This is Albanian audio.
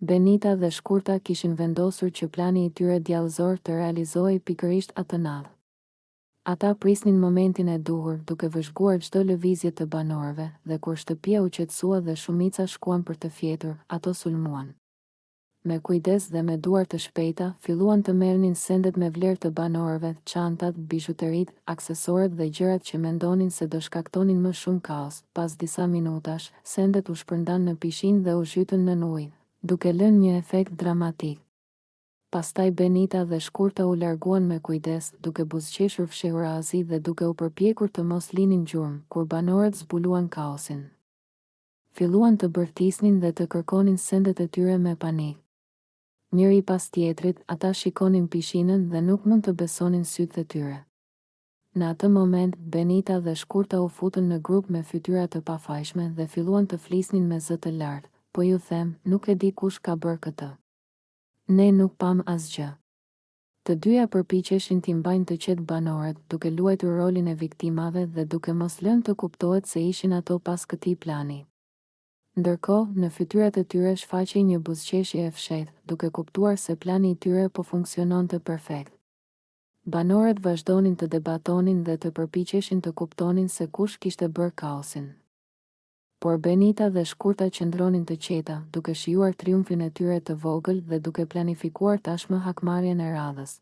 Benita dhe Shkurta kishin vendosur që plani i tyre djallëzor të realizohej pikërisht atë natë. Ata prisnin momentin e duhur, duke vëzhguar çdo lëvizje të banorëve, dhe kur shtëpia u qetësua dhe shumica shkuan për të fjetur, ato sulmuan. Me kujdes dhe me duar të shpejta, filluan të merrnin sendet me vlerë të banorëve, çantat, bijuteritë, aksesorët dhe gjërat që mendonin se do shkaktonin më shumë kaos. Pas disa minutash, sendet u shpërndan në pishinë dhe u zhytën nën ujë, duke lënë një efekt dramatik. Pastaj Benita dhe Shkurta u larguan me kujdes, duke buzëqeshur fshehurazi dhe duke u përpjekur të mos linin gjurmë, kur banorët zbuluan kaosin. Filluan të bërtisnin dhe të kërkonin sendet e tyre me panik. Njëri pas tjetrit, ata shikonin pishinën dhe nuk mund të besonin sytë e tyre. Në atë moment, Benita dhe Shkurta u futën në grup me fytyra të pafajshme dhe filluan të flisnin me zë të lartë. Po ju them, nuk e di kush ka bërë këtë. Ne nuk pam asgjë. Të dyja përpiqeshin t'i mbajnë të qetë banorët, duke luajtur rolin e viktimave dhe duke mos lënë të kuptohet se ishin ato pas këtij plani. Ndërkohë, në fytyrat e tyre shfaqej një buzëqeshje e fshehtë, duke kuptuar se plani i tyre po funksiononte perfekt. Banorët vazhdonin të debatonin dhe të përpiqeshin të kuptonin se kush kishte bërë kaosin. Por Benita dhe Shkurta qëndronin të qeta, duke shijuar triumfin e tyre të vogël dhe duke planifikuar tashmë hakmarrjen e radhës.